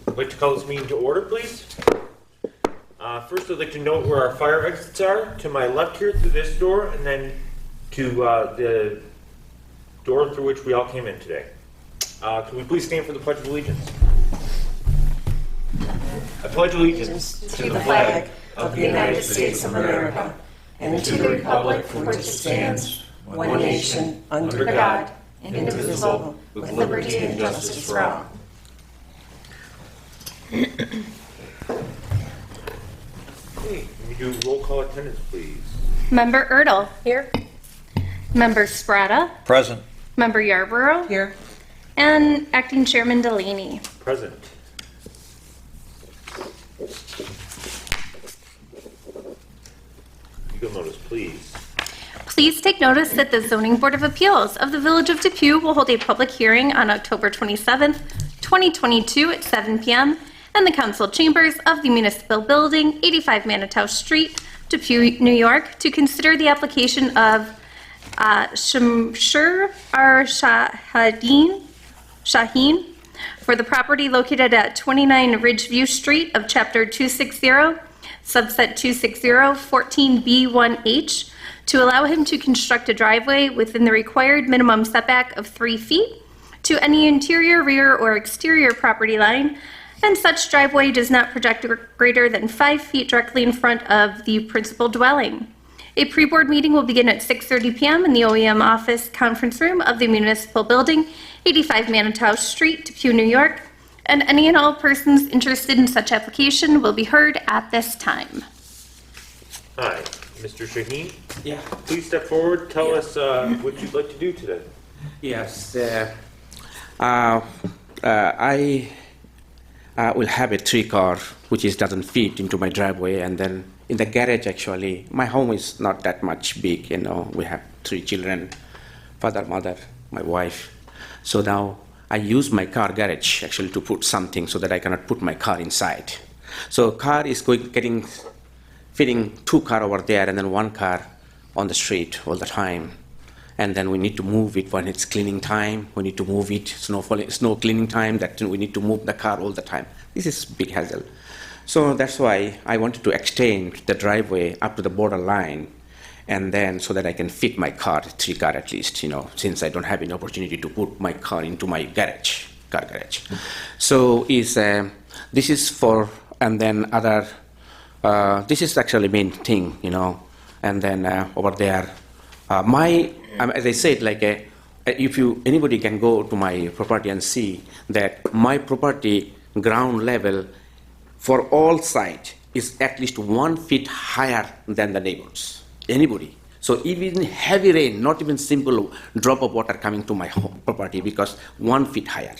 I'd like to call this meeting to order, please. First, I'd like to note where our fire exits are. To my left here through this door, and then to the door through which we all came in today. Can we please stand for the Pledge of Allegiance? I pledge allegiance to the flag of the United States of America and to the republic for which it stands, one nation, under God, indivisible, with liberty and justice for all. Okay, can we do roll call attendance, please? Member Erdl. Here. Member Sprata. Present. Member Yarborough. Here. And Acting Chairman Delaney. Present. Legal notice, please. Please take notice that the Zoning Board of Appeals of the Village of Depew will hold a public hearing on October 27th, 2022 at 7 p.m. in the Council Chambers of the Municipal Building, 85 Manitow Street, Depew, New York, to consider the application of Shamshur Shaheen for the property located at 29 Ridgeview Street of Chapter 260, subset 260, 14B1H, to allow him to construct a driveway within the required minimum setback of 3 feet to any interior, rear, or exterior property line, and such driveway does not project greater than 5 feet directly in front of the principal dwelling. A pre-board meeting will begin at 6:30 p.m. in the OEM office conference room of the Municipal Building, 85 Manitow Street, Depew, New York, and any and all persons interested in such application will be heard at this time. Hi, Mr. Shaheen. Yeah. Please step forward. Tell us what you'd like to do today. Yes. I will have a 3-car which doesn't fit into my driveway, and then in the garage actually. My home is not that much big, you know. We have 3 children, father, mother, my wife. So now I use my car garage actually to put something so that I cannot put my car inside. So car is fitting 2 cars over there and then 1 car on the street all the time. And then we need to move it when it's cleaning time. We need to move it, snow cleaning time, that we need to move the car all the time. This is big hassle. So that's why I wanted to extend the driveway up to the border line, and then so that I can fit my car, 3 car at least, you know, since I don't have an opportunity to put my car into my garage, car garage. So this is for, and then other, this is actually main thing, you know, and then over there, as I said, like if anybody can go to my property and see that my property ground level for all sides is at least 1 foot higher than the neighbors. Anybody. So even heavy rain, not even simple drop of water coming to my home property, because 1 foot higher.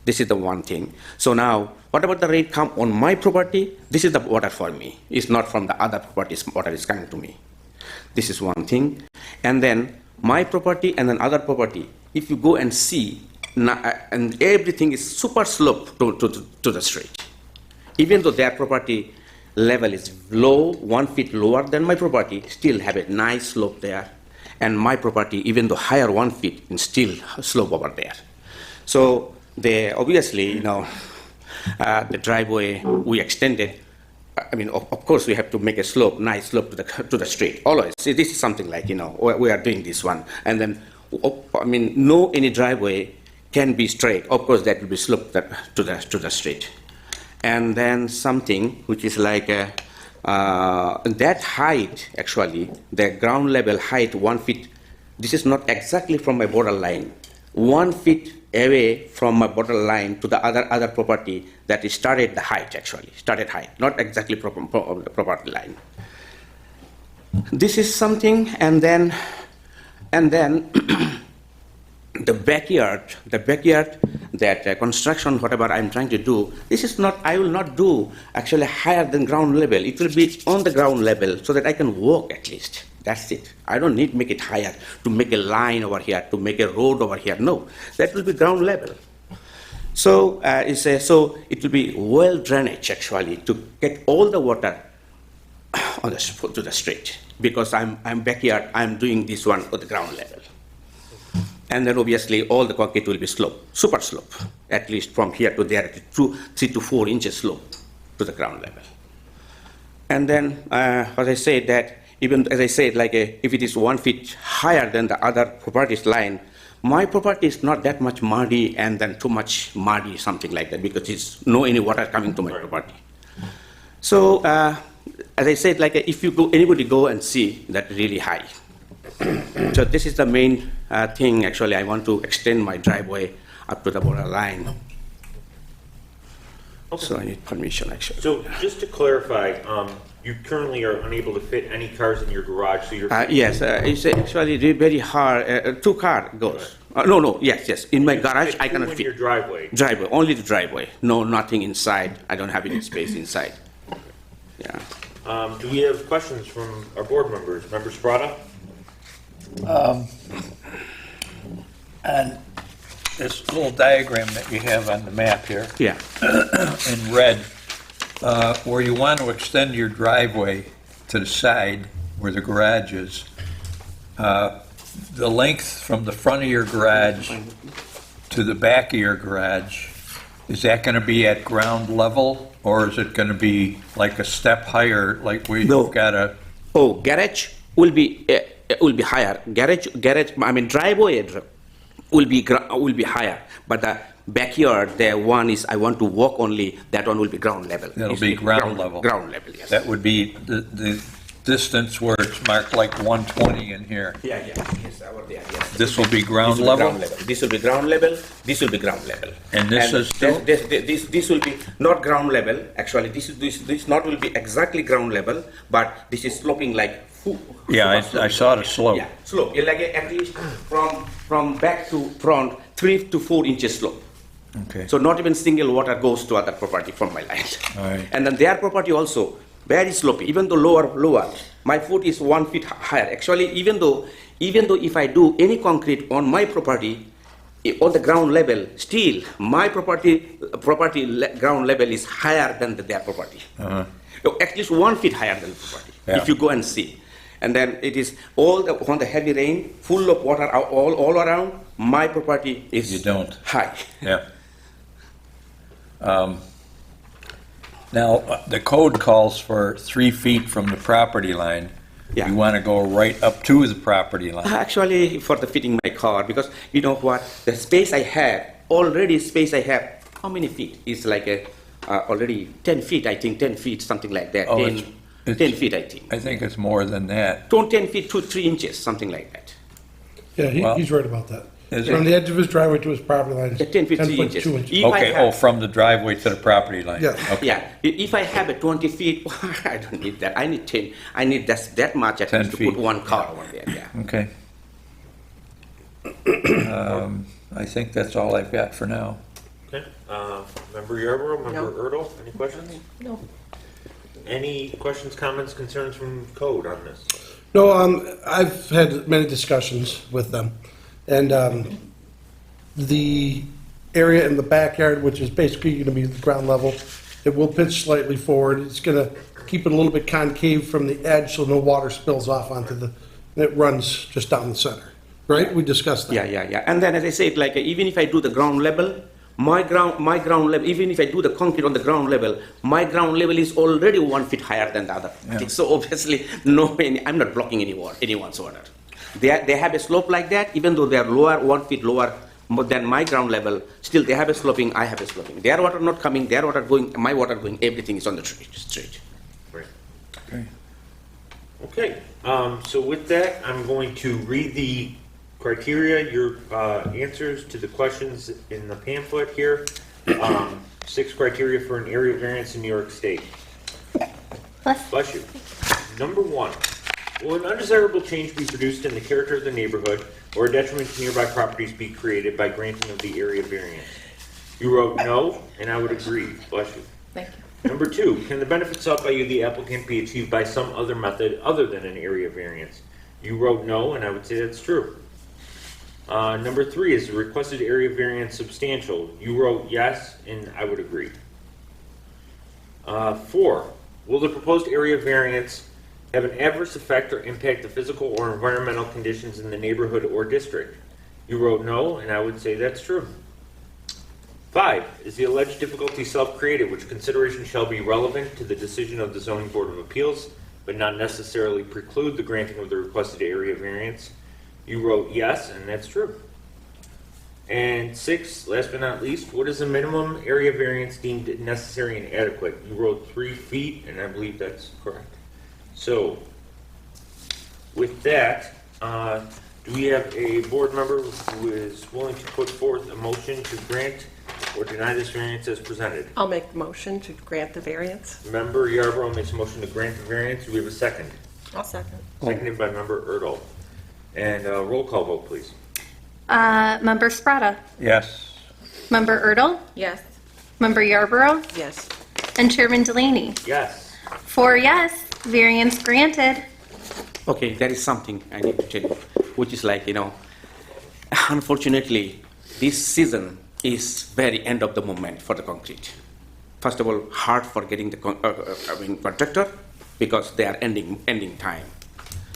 This is the one thing. So now, whatever the rain come on my property, this is the water for me. It's not from the other properties water is coming to me. This is one thing. And then my property and then other property, if you go and see, and everything is super slope to the street. Even though their property level is low, 1 foot lower than my property, still have a nice slope there. And my property, even though higher 1 foot, and still slope over there. So they obviously, you know, the driveway we extended. I mean, of course, we have to make a slope, nice slope to the street. Always, see, this is something like, you know, we are doing this one, and then, I mean, no any driveway can be straight. Of course, that will be sloped to the street, and then something which is like that height actually, the ground level height 1 foot. This is not exactly from my border line. 1 foot away from my border line to the other property that is started the height actually, started height, not exactly property line. This is something, and then the backyard, that construction, whatever I'm trying to do, this is not, I will not do actually higher than ground level. It will be on the ground level so that I can walk at least. That's it. I don't need to make it higher to make a line over here, to make a road over here. No, that will be ground level. So so it will be well drainage actually to get all the water on to the street, because I'm backyard, I'm doing this one at the ground level. And then obviously all the concrete will be slope, super slope, at least from here to there, 3 to 4 inches slope to the ground level. And then, as I said, that even as I said, like if it is 1 feet higher than the other property's line, my property is not that much muddy and then too much muddy, something like that, because it's no any water coming to my property. So, as I said, like if you go, anybody go and see that really high. So this is the main thing. Actually, I want to extend my driveway up to the border line. Okay. So I need permission, actually. So just to clarify, you currently are unable to fit any cars in your garage, so you're... Yes, it's actually very hard. 2 car goes. Yes. In my garage, I cannot in fit. your driveway. Driveway, only the driveway. No, nothing inside. I don't have any space inside. Yeah. Do we have questions from our board members? Member Sprata? And this little diagram that you have on the map here Yeah. in red, where you want to extend your driveway to the side where the garage is, the length from the front of your garage to the back of your garage, is that going to be at ground level, or is it going to be like a step higher, like we've No. got a... Oh, garage will be higher. Driveway will be higher. But the backyard, the one is I want to walk only. That one will be ground level. That'll be ground level. Ground level, yes. That would be the distance where it's marked like 120 in here. Yes, over there, yes. This will be ground This will be level? ground level. This will be ground level. This will be ground level. And this is still- this will be not ground level. Actually, this not will be exactly ground level, but this is sloping like. Yeah, I saw the slope. Yeah, slope. Like at least from back to front, 3 to 4 inches slope. Okay. So not even single water goes to other property from my land. All right. And then their property also very slopey. Even though lower, my foot is 1 feet higher. Actually, even though if I do any concrete on my property, on the ground level, still my property ground level is higher than their property. Uh-huh. At least 1 feet higher than the property. Yeah. If you go and see. And then it is on the heavy rain, full of water all around. My property is You don't. high. Yeah. Now, the code calls for 3 feet from the property line. Yeah. You want to go right up to the property line. Actually, for the fitting my car, because you know what, the space I have, how many feet? It's like already 10 feet, I think, 10 feet, something like that. Oh, 10, it's- 10 feet, I think. I think it's more than that. 10 feet to 3 inches, something like that. Yeah, Well- he's right about that. Is From it? the edge of his driveway to his property line is 10 feet, 3 10 inches. 2 inches. If I Okay, have- from the driveway to the property line. Yeah. Okay. Yeah, if I have a 20 feet, I don't need that. I need 10. I need that much at 10 least to feet. put one car over there. Yeah. Okay. I think that's all I've got for now. Okay. Member Yarborough, Member Erdl, any questions? No. Any questions, comments, concerns from code on this? No, I've had many discussions with them, and the area in the backyard, which is basically going to be the ground level, it will pitch slightly forward. It's going to keep it a little bit concave from the edge, so no water spills off onto the. It runs just down the center, right? We discussed that. Yeah. And then, as I said, like even if I do the ground level, my ground level, even if I do the concrete on the ground level, my ground level is already 1 feet higher than the other. Yeah. So obviously, I'm not blocking anyone's water. They have a slope like that, even though they are lower, 1 feet lower than my ground level. Still, they have a sloping. I have a sloping. Their water not coming. Their water going. My water going. Everything is on the street. Right. Okay. Okay, so with that, I'm going to read the criteria, your answers to the questions in the pamphlet here. 6 criteria for an area variance in New York State. Bless you. Number 1, will an undesirable change be produced in the character of the neighborhood or a detriment to nearby properties be created by granting of the area variance? You wrote no, and I would agree. Bless you. Thank you. Number 2, can the benefits sought by you, the applicant, be achieved by some other method other than an area variance? You wrote no, and I would say that's true. Number 3, is the requested area variance substantial? You wrote yes, and I would agree. 4, will the proposed area variance have an adverse effect or impact the physical or environmental conditions in the neighborhood or district? You wrote no, and I would say that's true. 5, is the alleged difficulty self-created, which consideration shall be relevant to the decision of the Zoning Board of Appeals, but not necessarily preclude the granting of the requested area variance? You wrote yes, and that's true. And 6, last but not least, what is the minimum area variance deemed necessary and adequate? You wrote 3 feet, and I believe that's correct. So, with that, do we have a board member who is willing to put forth a motion to grant or deny this variance as presented? I'll make the motion to grant the variance. Member Yarborough makes a motion to grant the variance. Do we have a second? I'll second. Seconded by Member Erdl. And roll call vote, please. Member Sprata, Yes. Member Erdl, Yes. Member Yarborough, Yes. and Chairman Delaney. Yes. 4 yes, variance granted. Okay, there is something I need to tell you, which is like, unfortunately, this season is very end of the moment for the concrete. First of all, hard for getting the contractor because they are ending time.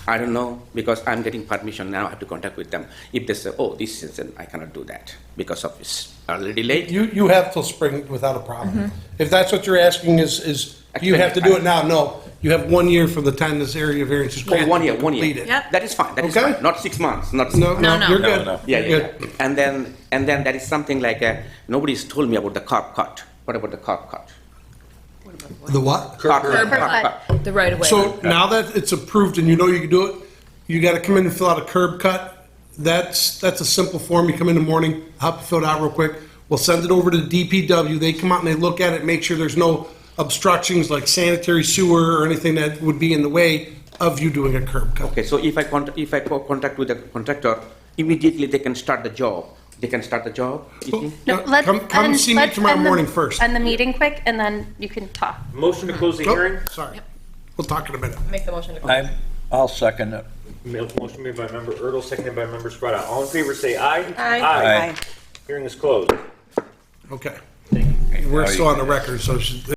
I don't know, because I'm getting permission now, I have to contact with them. If they say, oh, this season, I cannot do that because of it's already late. You have till spring without a problem. If that's what you're asking is do you have to do it now? No. You have 1 year from the time this area variance is Oh, granted. 1 year, to 1 year. complete it. Yep. That is fine, that is Okay. fine. Not 6 months, not No, No, no. you're good. No. Yeah, You're yeah. good. And then there is something like nobody's told me about the curb cut. What about the curb cut? The what? Curb cut. The right of way. So now that it's approved and you know you can do it, you got to come in and fill out a curb cut. That's a simple form. You come in the morning, I'll help you fill it out real quick. We'll send it over to DPW. They come out and they look at it, make sure there's no obstructions like sanitary sewer or anything that would be in the way of you doing a curb cut. Okay, so if I contact with the contractor, immediately they can start the job. They can start the job. You think? No, let's Come end- see me let's tomorrow end the- morning first. End the meeting quick, and then you can talk. Motion to close the Oh, hearing. sorry. We'll talk in a minute. Make the motion to close. I'll second it. Motion made by Member Erdl, seconded by Member Sprata. All in favor say aye. Aye. Aye. Hearing is closed. Okay. Thank you. We're Now still you- on the record, so